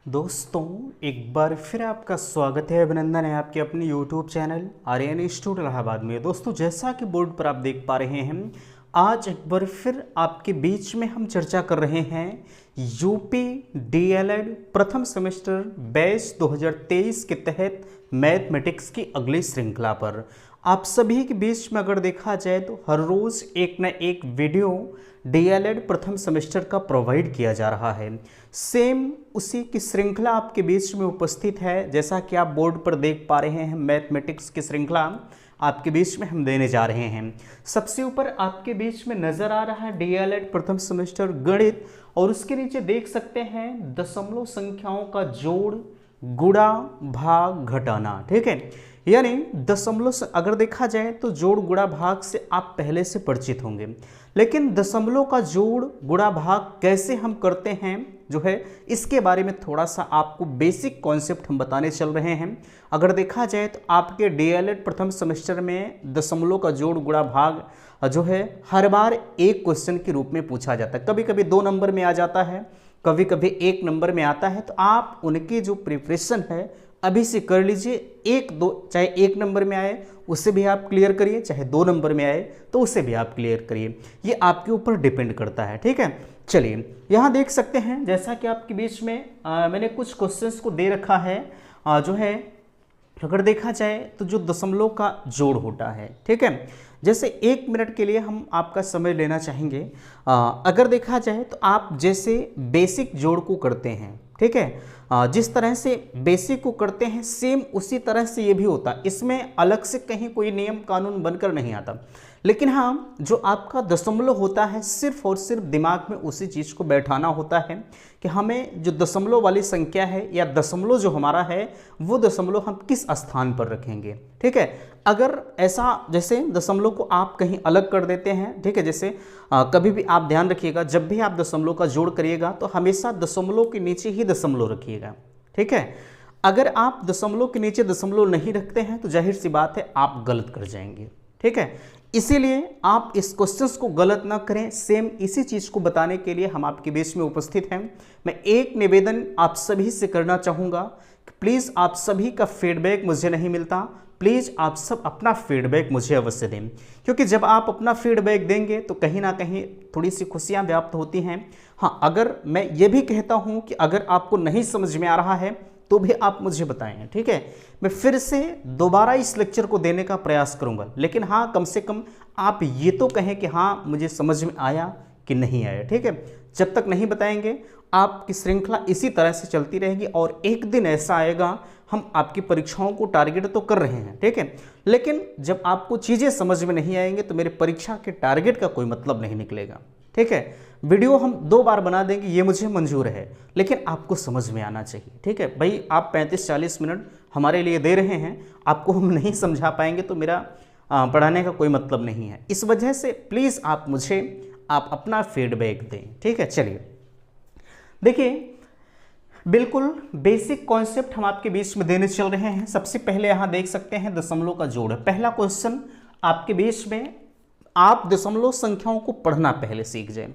दोस्तों, एक बार फिर आपका स्वागत है, अभिनंदन है आपके अपने YouTube channel Aryan institute Allahabad में। दोस्तों, जैसा कि बोर्ड पर आप देख पा रहे हैं, आज एक बार फिर आपके बीच में हम चर्चा कर रहे हैं यूपी डीएलएड प्रथम सेमेस्टर बैच 2023 के तहत मैथमेटिक्स की अगली श्रृंखला पर। आप सभी के बीच में अगर देखा जाए तो हर रोज़ एक न एक वीडियो डीएलएड प्रथम सेमेस्टर का प्रोवाइड किया जा रहा है। सेम उसी की श्रृंखला आपके बीच में उपस्थित है। जैसा कि आप बोर्ड पर देख पा रहे हैं, मैथमेटिक्स की श्रृंखला आपके बीच में हम देने जा रहे हैं। सबसे ऊपर आपके बीच में नज़र आ रहा है डीएलएड प्रथम सेमेस्टर गणित, और उसके नीचे देख सकते हैं दशमलव संख्याओं का जोड़, गुणा, भाग, घटाना। ठीक है, यानी दशमलव अगर देखा जाए तो जोड़, गुणा, भाग से आप पहले से परिचित होंगे, लेकिन दशमलव का जोड़, गुणा, भाग कैसे हम करते हैं जो है इसके बारे में थोड़ा सा आपको बेसिक कॉन्सेप्ट हम बताने चल रहे हैं। अगर देखा जाए तो आपके डीएलएड प्रथम सेमेस्टर में दशमलव का जोड़, गुणा, भाग जो है हर बार एक क्वेश्चन के रूप में पूछा जाता है। कभी कभी 2 नंबर में आ जाता है, कभी कभी 1 नंबर में आता है। तो आप उनकी जो प्रिपरेशन है अभी से कर लीजिए। 1-2 चाहे 1 नंबर में आए उसे भी आप क्लियर करिए, चाहे 2 नंबर में आए तो उसे भी आप क्लियर करिए। ये आपके ऊपर डिपेंड करता है। ठीक है, चलिए यहाँ देख सकते हैं, जैसा कि आपके बीच में मैंने कुछ क्वेश्चंस को दे रखा है। जो है अगर देखा जाए तो जो दशमलव का जोड़ होता है, ठीक है, जैसे 1 मिनट के लिए हम आपका समय लेना चाहेंगे। अगर देखा जाए तो आप जैसे बेसिक जोड़ को करते हैं, ठीक है, जिस तरह से बेसिक को करते हैं सेम उसी तरह से ये भी होता है। इसमें अलग से कहीं कोई नियम कानून बनकर नहीं आता। लेकिन हाँ, जो आपका दशमलव होता है सिर्फ और सिर्फ दिमाग में उसी चीज़ को बैठाना होता है कि हमें जो दशमलव वाली संख्या है या दशमलव जो हमारा है वो दशमलव हम किस स्थान पर रखेंगे। ठीक है, अगर ऐसा जैसे दशमलव को आप कहीं अलग कर देते हैं, ठीक है, जैसे कभी भी आप ध्यान रखिएगा, जब भी आप दशमलव का जोड़ करिएगा तो हमेशा दशमलव के नीचे ही दशमलव रखिएगा। ठीक है, अगर आप दशमलव के नीचे दशमलव नहीं रखते हैं तो जाहिर सी बात है आप गलत कर जाएंगे। ठीक है, इसीलिए आप इस क्वेश्चंस को गलत ना करें। सेम इसी चीज़ को बताने के लिए हम आपके बीच में उपस्थित हैं। मैं एक निवेदन आप सभी से करना चाहूँगा कि प्लीज़ आप सभी का फीडबैक मुझे नहीं मिलता, प्लीज़ आप सब अपना फीडबैक मुझे अवश्य दें, क्योंकि जब आप अपना फीडबैक देंगे तो कहीं ना कहीं थोड़ी सी खुशियाँ व्याप्त होती हैं। हाँ, अगर मैं ये भी कहता हूँ कि अगर आपको नहीं समझ में आ रहा है तो भी आप मुझे बताएं। ठीक है, मैं फिर से दोबारा इस लेक्चर को देने का प्रयास करूंगा, लेकिन हाँ, कम से कम आप ये तो कहें कि हाँ मुझे समझ में आया कि नहीं आया। ठीक है, जब तक नहीं बताएंगे आपकी श्रृंखला इसी तरह से चलती रहेगी, और एक दिन ऐसा आएगा, हम आपकी परीक्षाओं को टारगेट तो कर रहे हैं, ठीक है, लेकिन जब आपको चीज़ें समझ में नहीं आएंगे तो मेरे परीक्षा के टारगेट का कोई मतलब नहीं निकलेगा। ठीक है, वीडियो हम 2 बार बना देंगे, ये मुझे मंजूर है, लेकिन आपको समझ में आना चाहिए। ठीक है भाई, आप 35-40 मिनट हमारे लिए दे रहे हैं, आपको हम नहीं समझा पाएंगे तो मेरा पढ़ाने का कोई मतलब नहीं है। इस वजह से प्लीज़ आप अपना फीडबैक दें। ठीक है, चलिए देखिए, बिल्कुल बेसिक कॉन्सेप्ट हम आपके बीच में देने चल रहे हैं। सबसे पहले यहाँ देख सकते हैं दशमलव का जोड़। पहला क्वेश्चन आपके बीच में, आप दशमलव संख्याओं को पढ़ना पहले सीख जाए।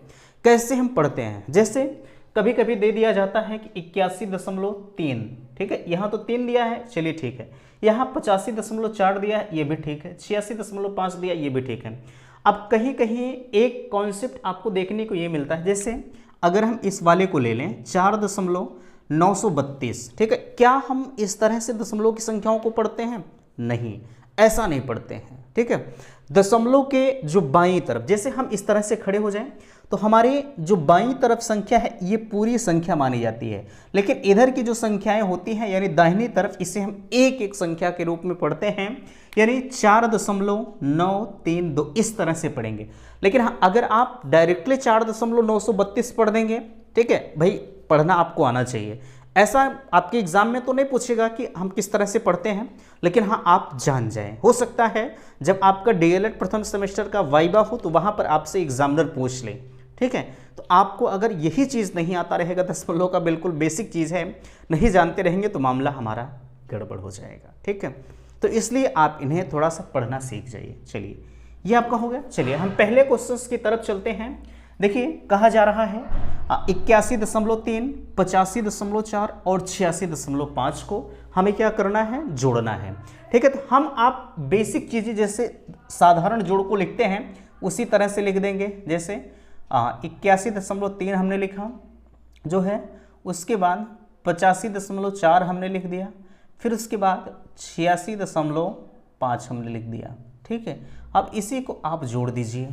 कैसे हम पढ़ते हैं, जैसे कभी कभी दे दिया जाता है कि 81.3, ठीक है, यहाँ तो 3 दिया है, चलिए ठीक है, यहाँ 85.4 दिया है, ये भी ठीक है, 86.5 दिया, ये भी ठीक है। अब कहीं कहीं एक कॉन्सेप्ट आपको देखने को ये मिलता है, जैसे अगर हम इस वाले को ले लें 4.932, ठीक है, क्या हम इस तरह से दशमलव की संख्याओं को पढ़ते हैं? नहीं, ऐसा नहीं पढ़ते हैं। ठीक है, दशमलव के जो बाईं तरफ, जैसे हम इस तरह से खड़े हो जाएं तो हमारी जो बाईं तरफ संख्या है ये पूरी संख्या मानी जाती है, लेकिन इधर की जो संख्याएं होती हैं यानी दाहिनी तरफ, इसे हम एक एक संख्या के रूप में पढ़ते हैं, यानी 4.932 इस तरह से पढ़ेंगे। लेकिन हाँ, अगर आप डायरेक्टली 4.932 पढ़ देंगे, ठीक है भाई, पढ़ना आपको आना चाहिए। ऐसा आपके एग्जाम में तो नहीं पूछेगा कि हम किस तरह से पढ़ते हैं, लेकिन हाँ आप जान जाएं। हो सकता है जब आपका डीएलएड प्रथम सेमेस्टर का वाइवा हो तो वहाँ पर आपसे एग्जामिनर पूछ ले। ठीक है, तो आपको अगर यही चीज़ नहीं आता रहेगा, दशमलव का बिल्कुल बेसिक चीज़ है, नहीं जानते रहेंगे तो मामला हमारा गड़बड़ हो जाएगा। ठीक है, तो इसलिए आप इन्हें थोड़ा सा पढ़ना सीख जाइए। चलिए, ये आपका हो गया। चलिए हम पहले क्वेश्चंस की तरफ चलते हैं। देखिए कहा जा रहा है 81.3, 85.4 और 86.5 को हमें क्या करना है, जोड़ना है। ठीक है, तो हम आप बेसिक चीज़ें जैसे साधारण जोड़ को लिखते हैं उसी तरह से लिख देंगे। जैसे 81.3 हमने लिखा जो है, उसके बाद 85.4 हमने लिख दिया, फिर उसके बाद 86.5 हमने लिख दिया। ठीक है, अब इसी को आप जोड़ दीजिए।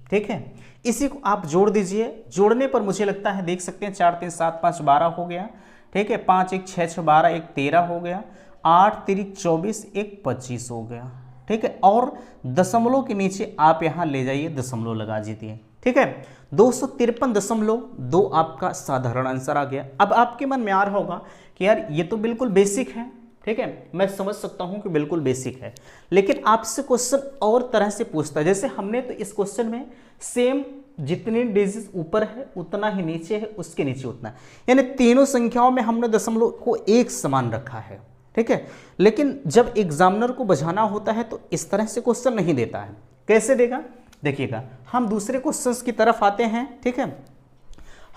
ठीक है, इसी को आप जोड़ दीजिए। जोड़ने पर मुझे लगता है देख सकते हैं 4 3 7 5 12 हो गया। ठीक है, 5 1 6 6 12 1 13 हो गया, 8 3 24 1 25 हो गया। ठीक है, और दशमलव के नीचे आप यहाँ ले जाइए, दशमलव लगा दीजिए। ठीक है, 253.2 आपका साधारण आंसर आ गया। अब आपके मन में आ रहा होगा कि यार ये तो बिल्कुल बेसिक है। ठीक है, मैं समझ सकता हूं कि बिल्कुल बेसिक है, लेकिन आपसे क्वेश्चन और तरह से पूछता है। जैसे हमने तो इस क्वेश्चन में सेम जितने डिजिट ऊपर है उतना ही नीचे है, उसके नीचे उतना, यानी तीनों संख्याओं में हमने दशमलव को एक समान रखा है। ठीक है, लेकिन जब एग्जामिनर को बुझाना होता है तो इस तरह से क्वेश्चन नहीं देता है। कैसे देगा, देखिएगा, हम दूसरे क्वेश्चन की तरफ आते हैं। ठीक है,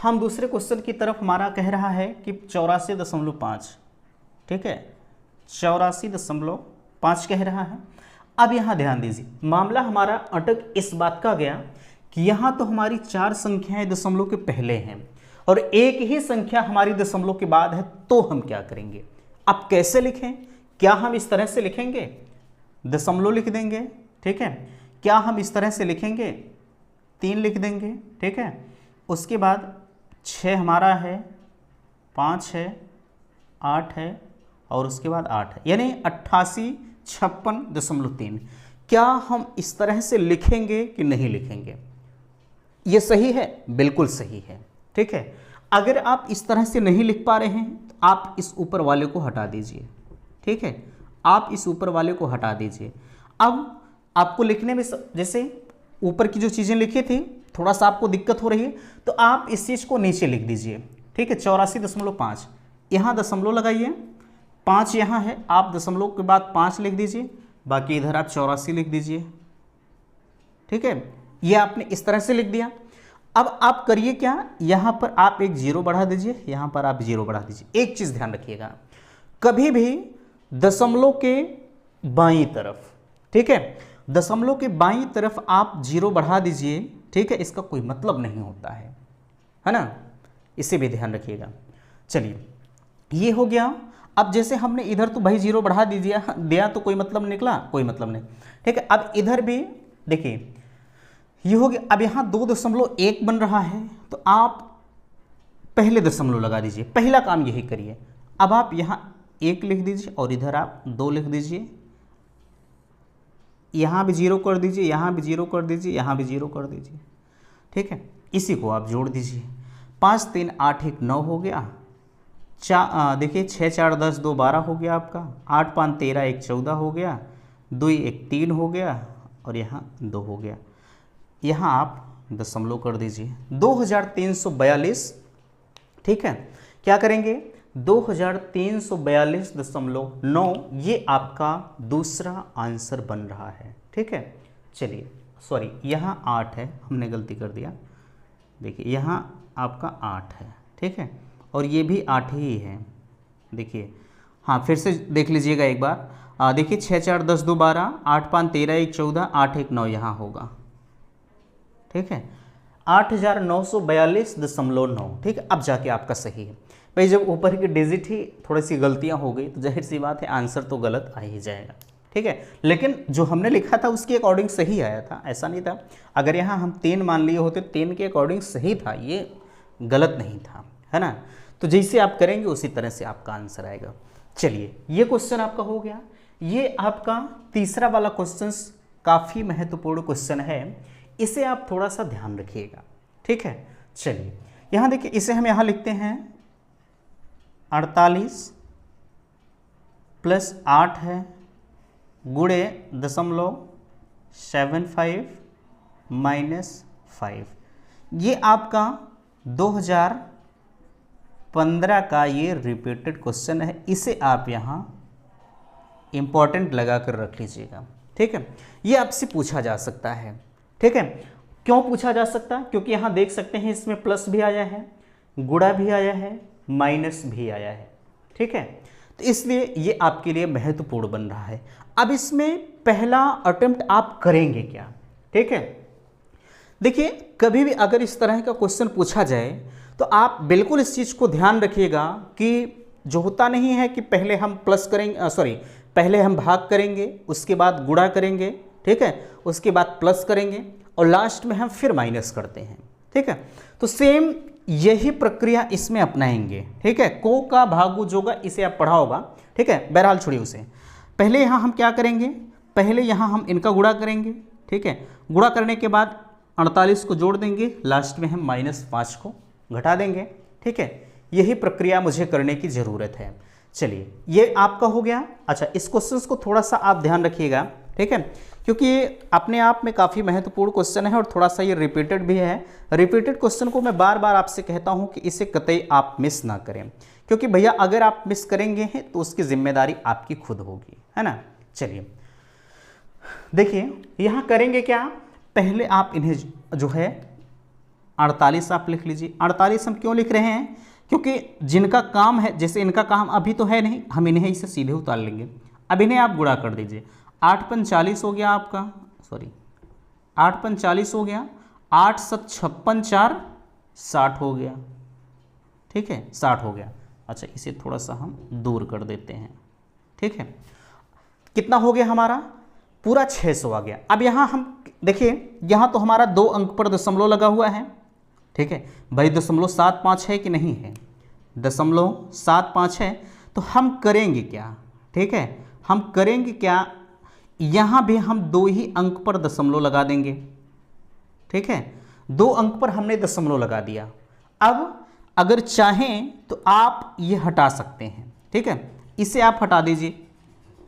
हम दूसरे क्वेश्चन की तरफ, हमारा कह रहा है कि 84.5। ठीक है, 84.5 कह रहा है। अब यहाँ ध्यान दीजिए, मामला हमारा अटक इस बात का गया कि यहाँ तो हमारी 4 संख्याएं दशमलव के पहले हैं और एक ही संख्या हमारी दशमलव के बाद है, तो हम क्या करेंगे। अब कैसे लिखें, क्या हम इस तरह से लिखेंगे, दशमलव लिख देंगे। ठीक है, क्या हम इस तरह से लिखेंगे, 3 लिख देंगे। ठीक है, उसके बाद 6 हमारा है, 5 है, 8 है और उसके बाद 8 है, यानी 8856.3। क्या हम इस तरह से लिखेंगे कि नहीं लिखेंगे। ये सही है, बिल्कुल सही है। ठीक है, अगर आप इस तरह से नहीं लिख पा रहे हैं तो आप इस ऊपर वाले को हटा दीजिए। ठीक है, आप इस ऊपर वाले को हटा दीजिए। अब आपको लिखने में जैसे ऊपर की जो चीज़ें लिखी थी थोड़ा सा आपको दिक्कत हो रही है, तो आप इस चीज़ को नीचे लिख दीजिए। ठीक है, 84.5 यहाँ दशमलव लगाइए, 5 यहाँ है, आप दशमलव के बाद 5 लिख दीजिए, बाकी इधर आप 84 लिख दीजिए। ठीक है, ये आपने इस तरह से लिख दिया। अब आप करिए क्या, यहाँ पर आप एक 0 बढ़ा दीजिए, यहाँ पर आप 0 बढ़ा दीजिए। एक चीज़ ध्यान रखिएगा, कभी भी दशमलव के बाईं तरफ, ठीक है, दशमलव के बाईं तरफ आप 0 बढ़ा दीजिए। ठीक है, इसका कोई मतलब नहीं होता है ना, इसे भी ध्यान रखिएगा। चलिए, ये हो गया। अब जैसे हमने इधर तो भाई 0 बढ़ा दिया तो कोई मतलब निकला, कोई मतलब नहीं। ठीक है, अब इधर भी देखिए ये हो गया। अब यहाँ 2.1 बन रहा है, तो आप पहले दशमलव लगा दीजिए, पहला काम यही करिए। अब आप यहाँ 1 लिख दीजिए और इधर आप 2 लिख दीजिए, यहाँ भी 0 कर दीजिए, यहाँ भी 0 कर दीजिए, यहाँ भी 0 कर दीजिए। ठीक है, इसी को आप जोड़ दीजिए। 5 3 8 1 9 हो गया। देखिए 6 4 10 2 12 हो गया आपका। 8 5 13 1 14 हो गया। 2 1 3 हो गया और यहाँ 2 हो गया। यहाँ आप दशमलव कर दीजिए 2342। ठीक है, क्या करेंगे 2342.9, ये आपका दूसरा आंसर बन रहा है। ठीक है, चलिए सॉरी यहाँ 8 है, हमने गलती कर दिया। देखिए यहाँ आपका 8 है। ठीक है, और ये भी 8 ही है। देखिए हाँ, फिर से देख लीजिएगा एक बार। देखिए 6 4 10 2 12, 8 5 13 1 14, 8 1 9 यहाँ होगा। ठीक है, 8942.9। ठीक है, अब जाके आपका सही है भाई। जब ऊपर की डिजिट ही थोड़ी सी गलतियां हो गई तो जाहिर सी बात है आंसर तो गलत आ ही जाएगा। ठीक है, लेकिन जो हमने लिखा था उसके अकॉर्डिंग सही आया था, ऐसा नहीं था। अगर यहाँ हम 3 मान लिए होते, 3 के अकॉर्डिंग सही था, ये गलत नहीं था, है ना। तो जैसे आप करेंगे उसी तरह से आपका आंसर आएगा। चलिए, ये क्वेश्चन आपका हो गया। ये आपका तीसरा वाला क्वेश्चन काफ़ी महत्वपूर्ण क्वेश्चन है, इसे आप थोड़ा सा ध्यान रखिएगा। ठीक है, चलिए यहाँ देखिए, इसे हम यहाँ लिखते हैं 48 + 8 है गुणे 0.75 - 5। ये आपका 2015 का ये रिपीटेड क्वेश्चन है, इसे आप यहाँ इंपॉर्टेंट लगा कर रख लीजिएगा। ठीक है, ये आपसे पूछा जा सकता है। ठीक है, क्यों पूछा जा सकता है? क्योंकि यहाँ देख सकते हैं इसमें प्लस भी आया है, गुणा भी आया है, माइनस भी आया है। ठीक है, तो इसलिए ये आपके लिए महत्वपूर्ण बन रहा है। अब इसमें पहला अटेम्प्ट आप करेंगे क्या? ठीक है, देखिए कभी भी अगर इस तरह का क्वेश्चन पूछा जाए तो आप बिल्कुल इस चीज़ को ध्यान रखिएगा कि जो होता नहीं है कि पहले हम प्लस करेंगे, पहले हम भाग करेंगे, उसके बाद गुणा करेंगे, ठीक है, उसके बाद प्लस करेंगे और लास्ट में हम फिर माइनस करते हैं। ठीक है, तो सेम यही प्रक्रिया इसमें अपनाएंगे। ठीक है, को का भागु जोगा इसे आप पढ़ा होगा। ठीक है, बहरहाल छोड़िए उसे। पहले यहाँ हम क्या करेंगे, पहले यहाँ हम इनका गुणा करेंगे। ठीक है, गुणा करने के बाद 48 को जोड़ देंगे, लास्ट में हम -5 को घटा देंगे। ठीक है, यही प्रक्रिया मुझे करने की ज़रूरत है। चलिए ये आपका हो गया। अच्छा, इस क्वेश्चन को थोड़ा सा आप ध्यान रखिएगा। ठीक है, क्योंकि ये अपने आप में काफ़ी महत्वपूर्ण क्वेश्चन है और थोड़ा सा ये रिपीटेड भी है। रिपीटेड क्वेश्चन को मैं बार बार आपसे कहता हूँ कि इसे कतई आप मिस ना करें, क्योंकि भैया अगर आप मिस करेंगे हैं तो उसकी जिम्मेदारी आपकी खुद होगी, है ना। चलिए देखिए यहाँ करेंगे क्या, पहले आप इन्हें जो है 48 आप लिख लीजिए। 48 हम क्यों लिख रहे हैं, क्योंकि जिनका काम है, जैसे इनका काम अभी तो है नहीं, हम इन्हें इसे सीधे उतार लेंगे। अब इन्हें आप गुणा कर दीजिए। 8 × 40 हो गया आपका, 8 × 40 हो गया, 8 × 7 = 56, 4 60 हो गया। ठीक है, 60 हो गया। अच्छा, इसे थोड़ा सा हम दूर कर देते हैं। ठीक है, कितना हो गया हमारा, पूरा 600 आ गया। अब यहाँ हम देखिए, यहाँ तो हमारा 2 अंक पर दशमलव लगा हुआ है। ठीक है भाई, 0.75 है कि नहीं है, 0.75 है। तो हम करेंगे क्या, ठीक है, हम करेंगे क्या, यहाँ भी हम 2 ही अंक पर दशमलव लगा देंगे। ठीक है, 2 अंक पर हमने दशमलव लगा दिया। अब अगर चाहें तो आप ये हटा सकते हैं। ठीक है, इसे आप हटा दीजिए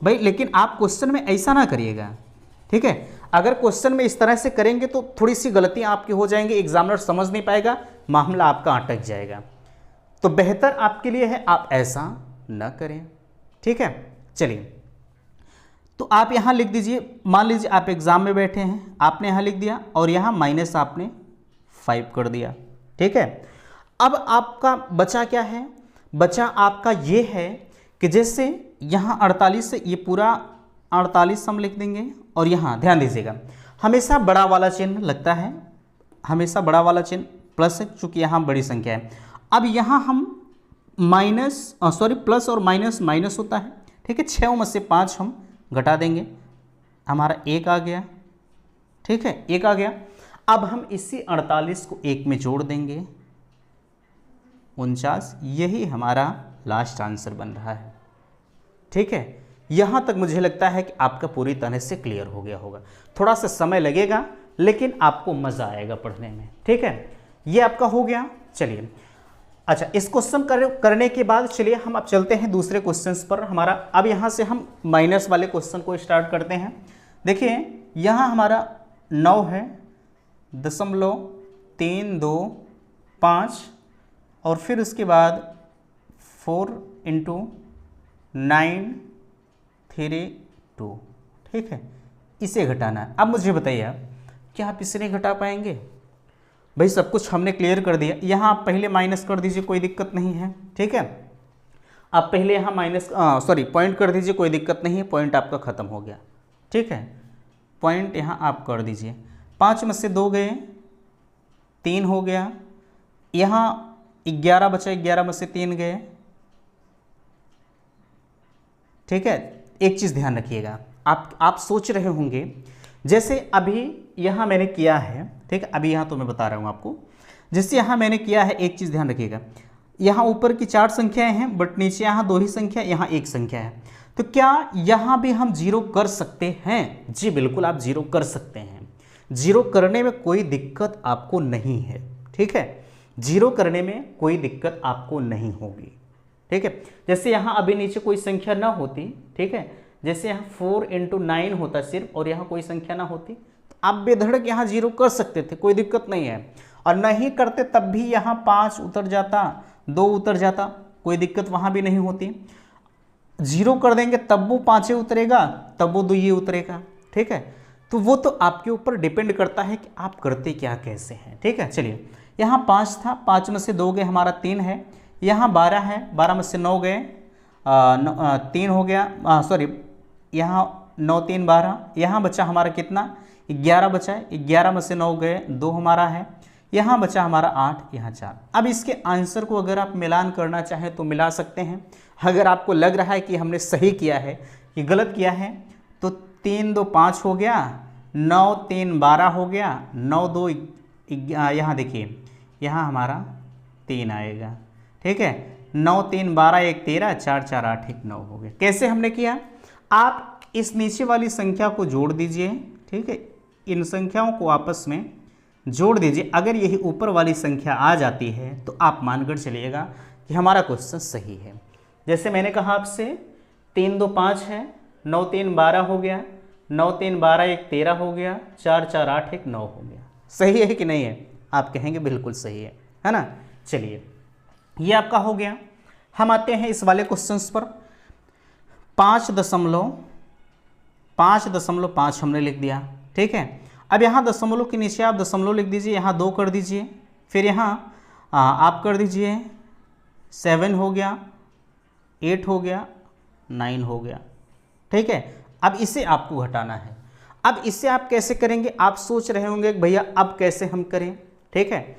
भाई, लेकिन आप क्वेश्चन में ऐसा ना करिएगा। ठीक है, अगर क्वेश्चन में इस तरह से करेंगे तो थोड़ी सी गलतियां आपकी हो जाएंगी, एग्जामिनर समझ नहीं पाएगा, मामला आपका अटक जाएगा। तो बेहतर आपके लिए है आप ऐसा न करें। ठीक है, चलिए तो आप यहाँ लिख दीजिए। मान लीजिए आप एग्जाम में बैठे हैं, आपने यहाँ लिख दिया और यहाँ माइनस आपने 5 कर दिया। ठीक है, अब आपका बचा क्या है, बचा आपका ये है कि जैसे यहाँ 48 से ये पूरा 48 हम लिख देंगे और यहाँ ध्यान दीजिएगा, हमेशा बड़ा वाला चिन्ह लगता है, हमेशा बड़ा वाला चिन्ह प्लस है, चूँकि यहाँ बड़ी संख्या है। अब यहाँ हम प्लस और माइनस माइनस होता है। ठीक है, 6 में से 5 हम घटा देंगे, हमारा 1 आ गया। ठीक है, 1 आ गया। अब हम इसी 48 को 1 में जोड़ देंगे, 49। यही हमारा लास्ट आंसर बन रहा है। ठीक है, यहाँ तक मुझे लगता है कि आपका पूरी तरह से क्लियर हो गया होगा। थोड़ा सा समय लगेगा लेकिन आपको मज़ा आएगा पढ़ने में। ठीक है, ये आपका हो गया। चलिए अच्छा, इस क्वेश्चन करने के बाद चलिए हम अब चलते हैं दूसरे क्वेश्चंस पर। हमारा अब यहाँ से हम माइनस वाले क्वेश्चन को स्टार्ट करते हैं। देखिए यहाँ हमारा 9 है, 0.325 और फिर उसके बाद 4 × 932। ठीक है, इसे घटाना है। अब मुझे बताइए आप, क्या आप इसे नहीं घटा पाएंगे? भाई सब कुछ हमने क्लियर कर दिया। यहाँ आप पहले माइनस कर दीजिए, कोई दिक्कत नहीं है। ठीक है, आप पहले यहाँ पॉइंट कर दीजिए, कोई दिक्कत नहीं है, पॉइंट आपका ख़त्म हो गया। ठीक है, पॉइंट यहाँ आप कर दीजिए। 5 में से 2 गए, 3 हो गया। यहाँ 11 बचा, 11 में से 3 गए। ठीक है, एक चीज़ ध्यान रखिएगा, आप सोच रहे होंगे जैसे अभी यहाँ मैंने किया है। ठीक है, अभी यहाँ तो मैं बता रहा हूँ आपको, जैसे यहाँ मैंने किया है। एक चीज़ ध्यान रखिएगा, यहाँ ऊपर की 4 संख्याएं हैं बट नीचे यहाँ 2 ही संख्या, यहाँ 1 संख्या है। तो क्या यहाँ भी हम 0 कर सकते हैं? जी बिल्कुल, आप 0 कर सकते हैं। 0 करने में कोई दिक्कत आपको नहीं है। ठीक है, 0 करने में कोई दिक्कत आपको नहीं होगी। ठीक है, जैसे यहाँ अभी नीचे कोई संख्या ना होती, ठीक है, जैसे यहाँ 4 × 9 होता सिर्फ और यहाँ कोई संख्या ना होती, तो आप बेधड़क यहाँ 0 कर सकते थे, कोई दिक्कत नहीं है। और नहीं करते तब भी यहाँ 5 उतर जाता, 2 उतर जाता, कोई दिक्कत वहाँ भी नहीं होती। 0 कर देंगे तब वो 5 उतरेगा, तब वो 2 उतरेगा। ठीक है, तो वो तो आपके ऊपर डिपेंड करता है कि आप करते क्या कैसे हैं। ठीक है, चलिए यहाँ 5 था, 5 में से 2 गए, हमारा 3 है। यहाँ 12 है, 12 में से 9 गए, 3 हो गया, सॉरी यहाँ 9 3 12, यहाँ बचा हमारा कितना 11 बचा है, 11 में से 9 गए, 2 हमारा है, यहाँ बचा हमारा 8, यहाँ 4। अब इसके आंसर को अगर आप मिलान करना चाहें तो मिला सकते हैं। अगर आपको लग रहा है कि हमने सही किया है कि गलत किया है तो 3 2 5 हो गया, 9 3 12 हो गया, 9 2 यहाँ देखिए यहाँ हमारा 3 आएगा। ठीक है, 9 3 12 1 13, 4 4 8 1 9 हो गया। कैसे हमने किया, आप इस नीचे वाली संख्या को जोड़ दीजिए। ठीक है, इन संख्याओं को आपस में जोड़ दीजिए। अगर यही ऊपर वाली संख्या आ जाती है तो आप मानकर चलिएगा कि हमारा क्वेश्चन सही है। जैसे मैंने कहा आपसे 3 2 5 है, 9 3 12 हो गया, 9 3 12 1 13 हो गया, 4 4 8 1 9 हो गया। सही है कि नहीं है? आप कहेंगे बिल्कुल सही है ना। चलिए ये आपका हो गया। हम आते हैं इस वाले क्वेश्चंस पर। 5.5 हमने लिख दिया। ठीक है, अब यहाँ दशमलव के नीचे आप दशमलव लिख दीजिए, यहाँ 2 कर दीजिए, फिर यहाँ आप कर दीजिए 7 हो गया, 8 हो गया, 9 हो गया। ठीक है, अब इसे आपको घटाना है। अब इसे आप कैसे करेंगे, आप सोच रहे होंगे भैया अब कैसे हम करें। ठीक है,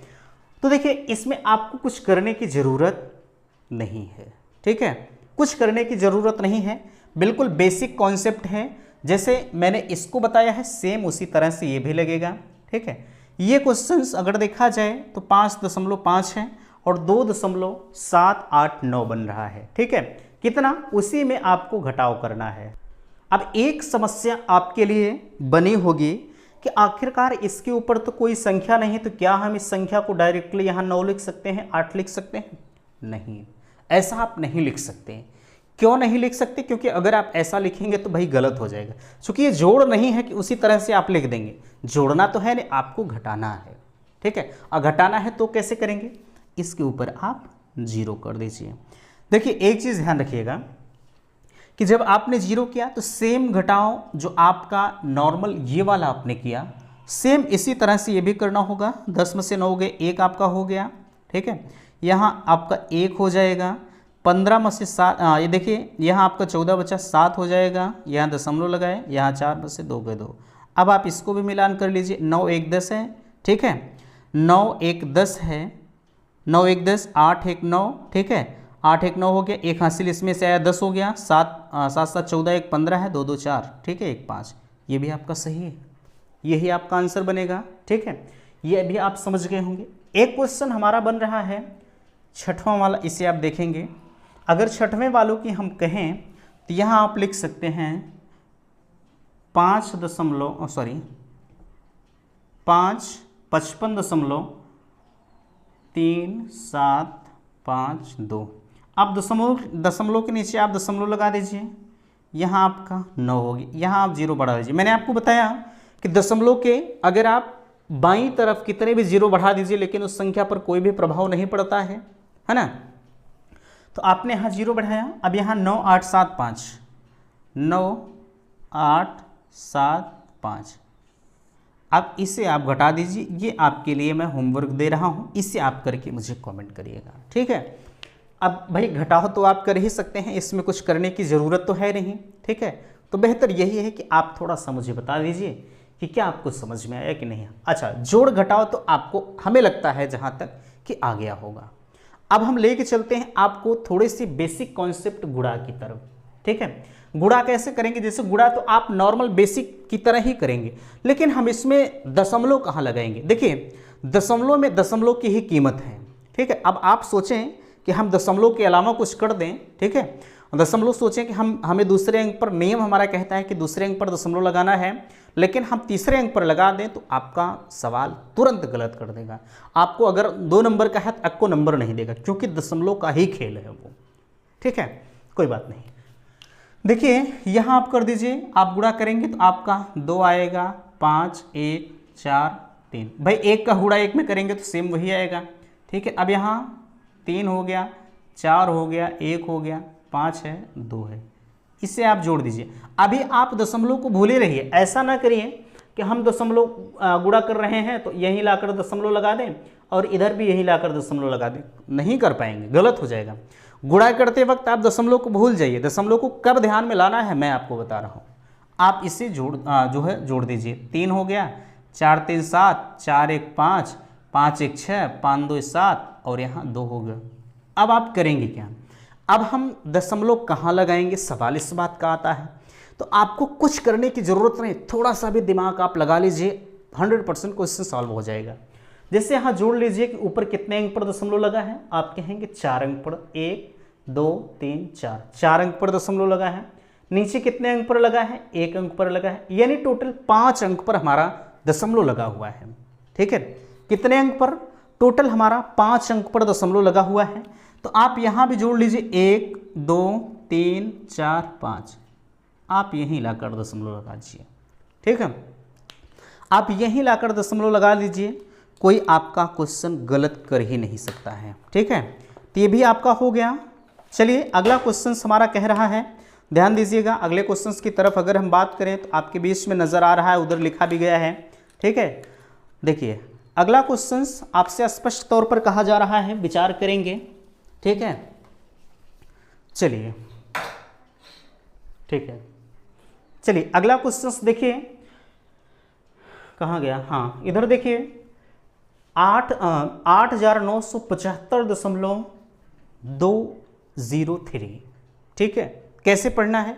तो देखिए इसमें आपको कुछ करने की ज़रूरत नहीं है। ठीक है, कुछ करने की ज़रूरत नहीं है, बिल्कुल बेसिक कॉन्सेप्ट है। जैसे मैंने इसको बताया है सेम उसी तरह से ये भी लगेगा। ठीक है, ये क्वेश्चंस अगर देखा जाए तो 5.5 है और 2.789 बन रहा है। ठीक है, कितना, उसी में आपको घटाव करना है। अब एक समस्या आपके लिए बनी होगी कि आखिरकार इसके ऊपर तो कोई संख्या नहीं, तो क्या हम इस संख्या को डायरेक्टली यहाँ 9 लिख सकते हैं, 8 लिख सकते हैं? नहीं, ऐसा आप नहीं लिख सकते। क्यों नहीं लिख सकते? क्योंकि अगर आप ऐसा लिखेंगे तो भाई गलत हो जाएगा। क्योंकि ये जोड़ नहीं है कि उसी तरह से आप लिख देंगे, जोड़ना तो है नहीं, आपको घटाना है। ठीक है, और घटाना है तो कैसे करेंगे, इसके ऊपर आप 0 कर दीजिए। देखिए एक चीज़ ध्यान रखिएगा कि जब आपने 0 किया तो सेम घटाओ जो आपका नॉर्मल ये वाला आपने किया, सेम इसी तरह से ये भी करना होगा। 10 में से 9 गए, 1 आपका हो गया। ठीक है, यहाँ आपका 1 हो जाएगा, 15 में से 7, ये देखिए यहाँ आपका 14 बचा, 7 हो जाएगा, यहाँ दशमलव लगाए, यहाँ 4 में से 2 गए 2। अब आप इसको भी मिलान कर लीजिए, 9 1 10 है। ठीक है, 9 1 10 है, 9 1 10, 8 1 9। ठीक है, 8 1 9 हो गया, एक हासिल इसमें से आया, 10 हो गया, 7 7 14 1 15 है, 2 2 4। ठीक है, 1 5, ये भी आपका सही है, यही आपका आंसर बनेगा। ठीक है, ये अभी आप समझ गए होंगे। एक क्वेश्चन हमारा बन रहा है 6वां वाला, इसे आप देखेंगे। अगर 6वें वालों की हम कहें तो यहाँ आप लिख सकते हैं 55.37552। आप दशमलव के नीचे आप दशमलव लगा दीजिए, यहाँ आपका 9 होगी, यहाँ आप 0 बढ़ा दीजिए। मैंने आपको बताया कि दशमलव के अगर आप बाईं तरफ कितने भी 0 बढ़ा दीजिए लेकिन उस संख्या पर कोई भी प्रभाव नहीं पड़ता है ना। तो आपने यहाँ 0 बढ़ाया, अब यहाँ 9 8 7 5, 9 8 7 5। अब इसे आप घटा दीजिए, ये आपके लिए मैं होमवर्क दे रहा हूँ, इसे आप करके मुझे कमेंट करिएगा। ठीक है, अब भाई घटाओ तो आप कर ही सकते हैं, इसमें कुछ करने की ज़रूरत तो है नहीं। ठीक है, तो बेहतर यही है कि आप थोड़ा सा मुझे बता दीजिए कि क्या आपको समझ में आया कि नहीं। अच्छा, जोड़ घटाओ तो आपको, हमें लगता है जहाँ तक कि आ गया होगा। अब हम लेके चलते हैं आपको थोड़ी सी बेसिक कॉन्सेप्ट गुणा की तरफ। ठीक है, गुणा कैसे करेंगे, जैसे गुणा तो आप नॉर्मल बेसिक की तरह ही करेंगे, लेकिन हम इसमें दशमलव कहाँ लगाएंगे। देखिए दशमलव में दशमलव की ही कीमत है। ठीक है, अब आप सोचें कि हम दशमलव के अलावा कुछ कर दें। ठीक है, दशमलव सोचें कि हमें दूसरे अंक पर, नियम हमारा कहता है कि दूसरे अंक पर दशमलव लगाना है, लेकिन हम तीसरे अंक पर लगा दें तो आपका सवाल तुरंत गलत कर देगा। आपको अगर 2 नंबर का है तो आपको नंबर नहीं देगा, क्योंकि दशमलव का ही खेल है वो। ठीक है, कोई बात नहीं। देखिए यहाँ आप कर दीजिए, आप गुणा करेंगे तो आपका 2 आएगा, 5 1 4 3। भाई 1 का गुणा 1 में करेंगे तो सेम वही आएगा। ठीक है, अब यहाँ 3 हो गया, 4 हो गया, 1 हो गया, 5 है, 2 है, इसे आप जोड़ दीजिए। अभी आप दशमलव को भूले रहिए, ऐसा ना करिए कि हम दशमलव गुणा कर रहे हैं तो यहीं लाकर दशमलव लगा दें और इधर भी यहीं लाकर दशमलव लगा दें, नहीं कर पाएंगे, गलत हो जाएगा। गुणा करते वक्त आप दशमलव को भूल जाइए, दशमलव को कब ध्यान में लाना है मैं आपको बता रहा हूँ। आप इसे जोड़ दीजिए, 3 हो गया, 4 3 7, 4 1 5, 5 1 6, 5 2 7 और यहाँ 2 हो गया। अब आप करेंगे क्या, अब हम दशमलव कहाँ लगाएंगे, सवाल इस बात का आता है। तो आपको कुछ करने की ज़रूरत नहीं, थोड़ा सा भी दिमाग आप लगा लीजिए, 100% क्वेश्चन सॉल्व हो जाएगा। जैसे यहाँ जोड़ लीजिए कि ऊपर कितने अंक पर दशमलव लगा है, आप कहेंगे 4 अंक पर, 1 2 3 4, 4 अंक पर दशमलव लगा है। नीचे कितने अंक पर लगा है, 1 अंक पर लगा है, यानी टोटल 5 अंक पर हमारा दशमलव लगा हुआ है। ठीक है, कितने अंक पर, टोटल हमारा 5 अंक पर दशमलव लगा हुआ है। तो आप यहाँ भी जोड़ लीजिए, 1 2 3 4 5, आप यहीं लाकर दशमलव लगा दीजिए। ठीक है, आप यहीं लाकर दशमलव लगा लीजिए, कोई आपका क्वेश्चन गलत कर ही नहीं सकता है। ठीक है, तो ये भी आपका हो गया। चलिए अगला क्वेश्चन हमारा कह रहा है, ध्यान दीजिएगा, अगले क्वेश्चन की तरफ अगर हम बात करें तो आपके बीच में नज़र आ रहा है, उधर लिखा भी गया है। ठीक है, देखिए अगला क्वेश्चन आपसे स्पष्ट तौर पर कहा जा रहा है, विचार करेंगे। ठीक है, चलिए ठीक है, चलिए अगला क्वेश्चन देखिए, कहाँ गया, हाँ इधर देखिए, 8,975.203। ठीक है, कैसे पढ़ना है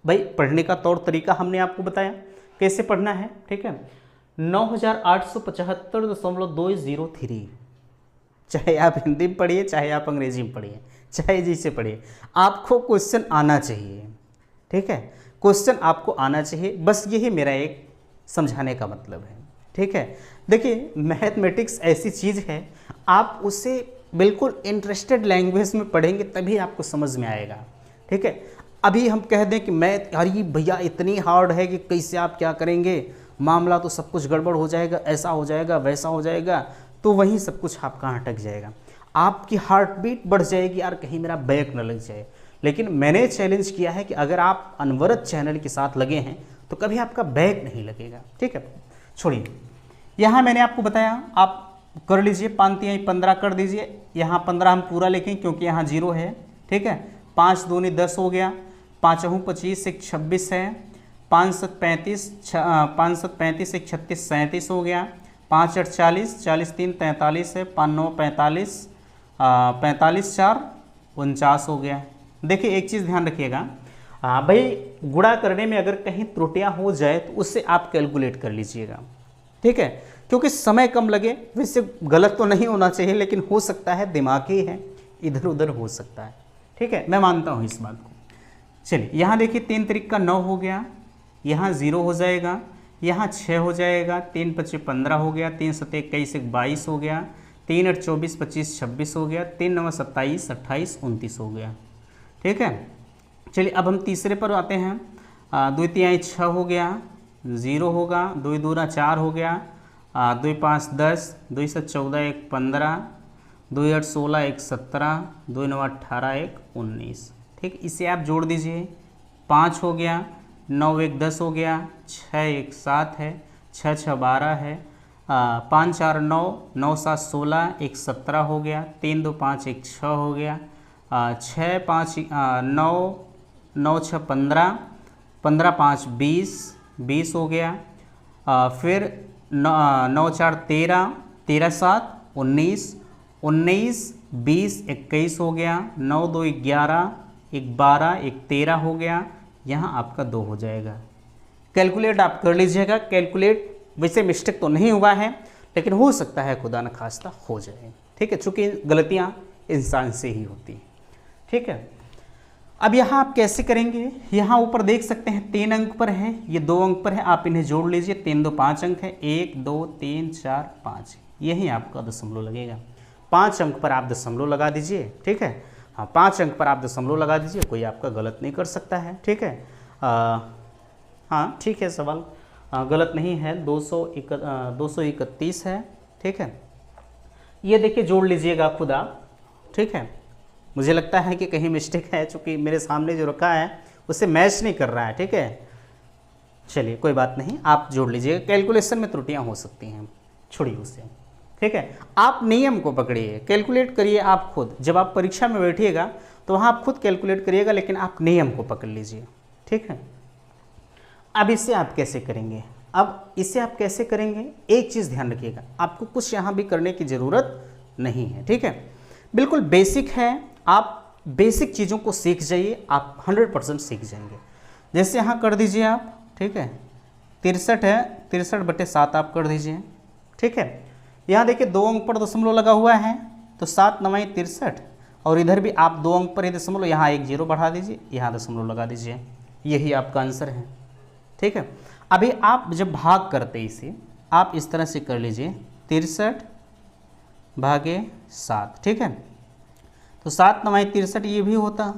भाई, पढ़ने का तौर तरीका हमने आपको बताया कैसे पढ़ना है। ठीक है, 9,875.203, चाहे आप हिंदी में पढ़िए, चाहे आप अंग्रेजी में पढ़िए, चाहे जिसे पढ़िए, आपको क्वेश्चन आना चाहिए। ठीक है, क्वेश्चन आपको आना चाहिए, बस यही मेरा एक समझाने का मतलब है। ठीक है, देखिए मैथमेटिक्स ऐसी चीज़ है, आप उसे बिल्कुल इंटरेस्टेड लैंग्वेज में पढ़ेंगे तभी आपको समझ में आएगा। ठीक है, अभी हम कह दें कि मैथ अरे भैया इतनी हार्ड है कि कैसे आप क्या करेंगे, मामला तो सब कुछ गड़बड़ हो जाएगा, ऐसा हो जाएगा, वैसा हो जाएगा, तो वहीं सब कुछ आपका अटक जाएगा, आपकी हार्ट बीट बढ़ जाएगी, यार कहीं मेरा बैक न लग जाए। लेकिन मैंने चैलेंज किया है कि अगर आप अनवरत चैनल के साथ लगे हैं तो कभी आपका बैक नहीं लगेगा। ठीक है, छोड़िए, यहाँ मैंने आपको बताया, आप कर लीजिए, 5 3 15 कर दीजिए, यहाँ 15 हम पूरा लिखें क्योंकि यहाँ 0 है। ठीक है, 5 दूनी 10 हो गया, 5 25 1 26 है, 5 7 35 5 7 35 1 36 37 हो गया, 5 8 40 40 3 43 है, 5 9 45 45 4 49 हो गया। देखिए एक चीज़ ध्यान रखिएगा, भाई गुणा करने में अगर कहीं त्रुटियां हो जाए तो उससे आप कैलकुलेट कर लीजिएगा। ठीक है, क्योंकि समय कम लगे, वैसे गलत तो नहीं होना चाहिए, लेकिन हो सकता है दिमागी है, इधर उधर हो सकता है। ठीक है, मैं मानता हूँ इस बात को। चलिए यहाँ देखिए, 3 त्रिक का 9 हो गया, यहाँ 0 हो जाएगा, यहाँ 6 हो जाएगा, 3 25 15 हो गया, 3 7 21 22 हो गया, 3 8 24 25 26 हो गया, 3 9 27 28 29 हो गया। ठीक है, चलिए अब हम तीसरे पर आते हैं, 2 3 6 हो गया, 0 होगा, 2 2 4 हो गया, 2 5 10, 2 7 14 1 15, 2 8 16 1 17, 2 9 18 1 19। ठीक, इसे आप जोड़ दीजिए, 5 हो गया, 9 1 10 हो गया, 6 1 7 है, 6 6 12 है, 5 4 9, 9 7 16 1 17 हो गया, 3 2 5 1 6 हो गया, 6 5 9 9 6 15, 15 5 20 हो गया, फिर 9 4 13, 13 7 19, 19 20 21 हो गया, 9 2 11, 1 12, 1 13 हो गया, यहाँ आपका 2 हो जाएगा। कैलकुलेट आप कर लीजिएगा, कैलकुलेट वैसे मिस्टेक तो नहीं हुआ है, लेकिन हो सकता है खुदा न खास्ता हो जाए। ठीक है, चूँकि गलतियाँ इंसान से ही होती हैं। ठीक है, अब यहाँ आप कैसे करेंगे, यहाँ ऊपर देख सकते हैं 3 अंक पर है, ये 2 अंक पर है, आप इन्हें जोड़ लीजिए, 3 2 5 अंक है, 1 2 3 4 5, यही आपका दशमलव लगेगा। 5 अंक पर आप दशमलव लगा दीजिए। ठीक है, हाँ 5 अंक पर आप दशमलव लगा दीजिए, कोई आपका गलत नहीं कर सकता है। ठीक है, हाँ ठीक है, सवाल गलत नहीं है, 231 है। ठीक है, ये देखिए जोड़ लीजिएगा खुद आप। ठीक है, मुझे लगता है कि कहीं मिस्टेक है, चूँकि मेरे सामने जो रखा है उससे मैच नहीं कर रहा है। ठीक है, चलिए कोई बात नहीं, आप जोड़ लीजिएगा, कैलकुलेशन में त्रुटियां हो सकती हैं, छोड़िए उसे। ठीक है, आप नियम को पकड़िए, कैलकुलेट करिए आप खुद। जब आप परीक्षा में बैठिएगा तो वहाँ आप खुद कैलकुलेट करिएगा, लेकिन आप नियम को पकड़ लीजिए। ठीक है, अब इसे आप कैसे करेंगे? अब इसे आप कैसे करेंगे, एक चीज़ ध्यान रखिएगा, आपको कुछ यहाँ भी करने की ज़रूरत नहीं है। ठीक है, बिल्कुल बेसिक है, आप बेसिक चीज़ों को सीख जाइए, आप 100% सीख जाएंगे। जैसे यहाँ कर दीजिए आप, ठीक है, 63 है, 63/7 आप कर दीजिए। ठीक है, यहाँ देखिए 2 अंक पर दशमलव लगा हुआ है, तो 7 9 63, और इधर भी आप 2 अंक पर ही दशमलव, यहाँ एक 0 बढ़ा दीजिए, यहाँ दशमलव लगा दीजिए, यही आपका आंसर है। ठीक है, अभी आप जब भाग करते इसे, आप इस तरह से कर लीजिए 63/7। ठीक है, तो 7 9 63 ये भी होता।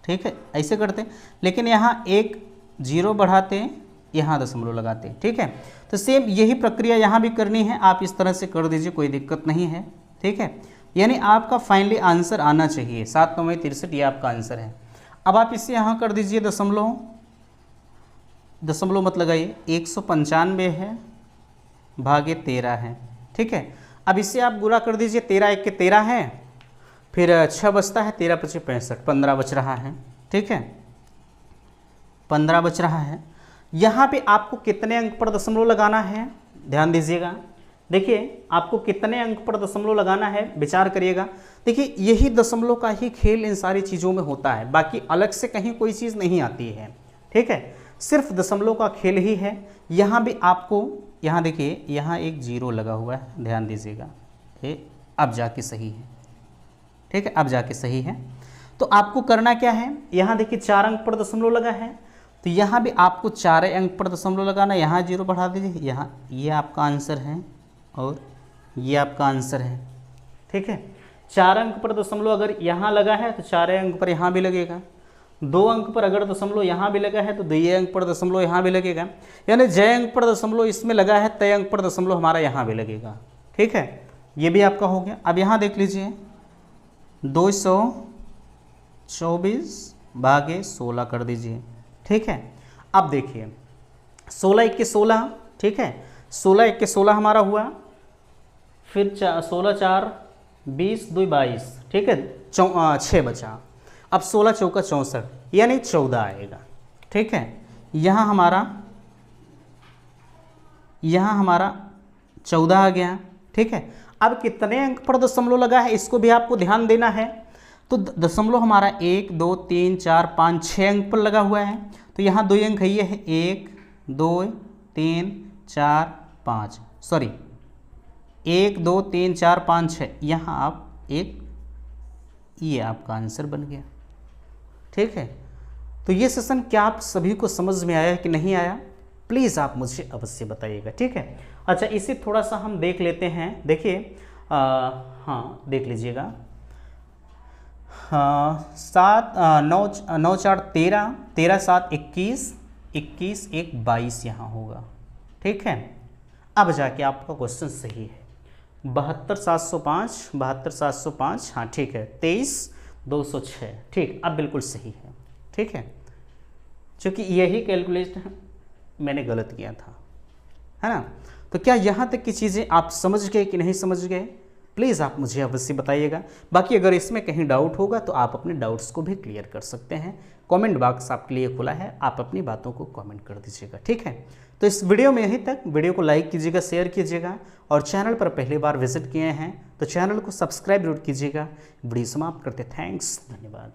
ठीक है, ऐसे करते, लेकिन यहाँ एक 0 बढ़ाते, यहाँ दशमलव लगाते। ठीक है, तो सेम यही प्रक्रिया यहाँ भी करनी है, आप इस तरह से कर दीजिए, कोई दिक्कत नहीं है। ठीक है, यानी आपका फाइनली आंसर आना चाहिए 7 9 63, ये आपका आंसर है। अब आप इसे यहाँ कर दीजिए दशमलव, दशमलव मत लगाइए, 195 है भागे 13 है। ठीक है, अब इसे आप गुणा कर दीजिए, 13 1 के 13 है, फिर 6 बचता है, 13 × 5 = 65, 15 बच रहा है। ठीक है, 15 बच रहा है। यहाँ पे आपको कितने अंक पर दशमलव लगाना है, ध्यान दीजिएगा। देखिए आपको कितने अंक पर दशमलव लगाना है, विचार करिएगा। देखिए यही दशमलव का ही खेल इन सारी चीज़ों में होता है, बाकी अलग से कहीं कोई चीज़ नहीं आती है। ठीक है, सिर्फ दशमलव का खेल ही है। यहाँ भी आपको, यहाँ देखिए यहाँ एक 0 लगा हुआ है, ध्यान दीजिएगा, ये अब जाके सही है। ठीक है, अब जाके सही है। तो आपको करना क्या है, यहाँ देखिए 4 अंक पर दशमलव लगा है, तो यहाँ भी आपको 4 अंक पर दशमलव लगाना, यहाँ 0 बढ़ा दीजिए, यहाँ ये आपका आंसर है और ये आपका आंसर है। ठीक है, 4 अंक पर दशमलव अगर यहाँ लगा है तो 4 अंक पर यहाँ भी लगेगा, 2 अंक पर अगर दशमलव यहाँ भी लगा है तो 2 अंक पर दशमलव यहाँ भी लगेगा, यानी जय अंक पर दशमलव इसमें लगा है, तय अंक पर दशमलव हमारा यहाँ भी लगेगा। ठीक है, ये भी आपका हो गया। अब यहाँ देख लीजिए 224/16 कर दीजिए। ठीक है, अब देखिए 16 1 के 16, ठीक है, 16 1 के 16 हमारा हुआ, फिर 16 4 20 2 22, ठीक है, 6 बचा। अब 16 चौका 64, यानी 14 आएगा। ठीक है, यहाँ हमारा 14 आ गया। ठीक है, अब कितने अंक पर दशमलव लगा है इसको भी आपको ध्यान देना है। तो दशमलव हमारा 1 2 3 4 5 6 अंक पर लगा हुआ है, तो यहाँ 2 अंक है, ये है 1 2 3 4 5, सॉरी 1 2 3 4 5 6, यहाँ आप एक, ये आपका आंसर बन गया। ठीक है, तो ये सेशन क्या आप सभी को समझ में आया कि नहीं आया, प्लीज़ आप मुझे अवश्य बताइएगा। ठीक है, अच्छा इसे थोड़ा सा हम देख लेते हैं। देखिए हाँ देख लीजिएगा, 7 9 9 4 13, 13 7 21, 21 1 22 यहाँ होगा। ठीक है, अब जाके आपका क्वेश्चन सही है, 72 705, 72 705, हाँ ठीक है, 23 206, ठीक, अब बिल्कुल सही है। ठीक है, क्योंकि यही कैलकुलेशन मैंने गलत किया था, है ना। तो क्या यहाँ तक की चीज़ें आप समझ गए कि नहीं समझ गए, प्लीज़ आप मुझे अवश्य बताइएगा। बाकी अगर इसमें कहीं डाउट होगा तो आप अपने डाउट्स को भी क्लियर कर सकते हैं, कमेंट बॉक्स आपके लिए खुला है, आप अपनी बातों को कमेंट कर दीजिएगा। ठीक है, तो इस वीडियो में यहीं तक। वीडियो को लाइक कीजिएगा, शेयर कीजिएगा, और चैनल पर पहली बार विजिट किए हैं तो चैनल को सब्सक्राइब जरूर कीजिएगा। वीडियो समाप्त करते, थैंक्स, धन्यवाद।